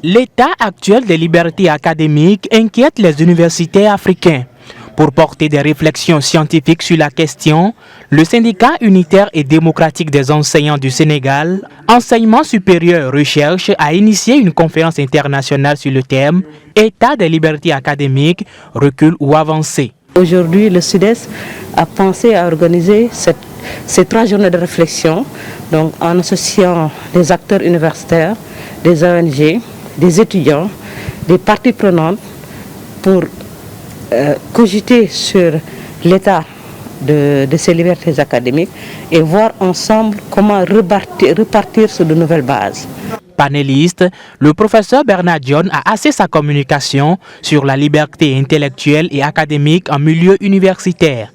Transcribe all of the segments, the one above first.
L'état actuel des libertés académiques inquiète les universitaires africains. Pour porter des réflexions scientifiques sur la question, le syndicat unitaire et démocratique des enseignants du Sénégal, Enseignement supérieur recherche, a initié une conférence internationale sur le thème « État des libertés académiques, recul ou avancée ». Aujourd'hui, le SUDES a pensé à organiser ces 3 journées de réflexion, donc en associant des acteurs universitaires, des ONG, des étudiants, des parties prenantes pour cogiter sur l'état de ces libertés académiques et voir ensemble comment repartir sur de nouvelles bases. Panéliste, le professeur Bernard John a axé sa communication sur la liberté intellectuelle et académique en milieu universitaire.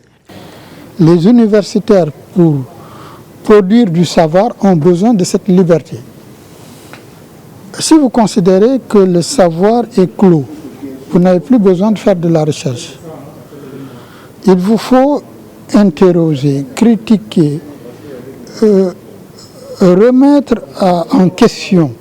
Les universitaires, pour produire du savoir, ont besoin de cette liberté. Si vous considérez que le savoir est clos, vous n'avez plus besoin de faire de la recherche. Il vous faut interroger, critiquer, remettre en question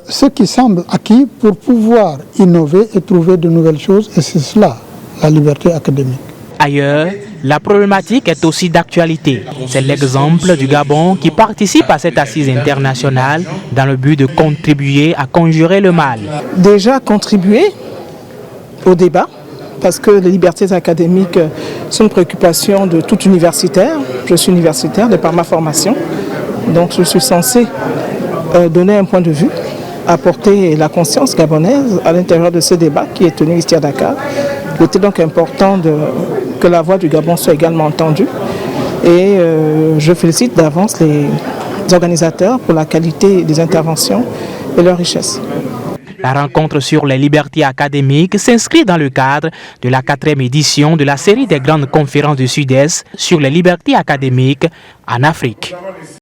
ce qui semble acquis pour pouvoir innover et trouver de nouvelles choses, et c'est cela, la liberté académique. Ailleurs, la problématique est aussi d'actualité. C'est l'exemple du Gabon qui participe à cette assise internationale dans le but de contribuer à conjurer le mal. Déjà contribuer au débat, parce que les libertés académiques sont une préoccupation de tout universitaire. Je suis universitaire de par ma formation, donc je suis censé donner un point de vue, apporter la conscience gabonaise à l'intérieur de ce débat qui est tenu ici à Dakar. Il était donc important que la voix du Gabon soit également entendue et je félicite d'avance les organisateurs pour la qualité des interventions et leur richesse. La rencontre sur les libertés académiques s'inscrit dans le cadre de la 4e édition de la série des grandes conférences du Sud-Est sur les libertés académiques en Afrique.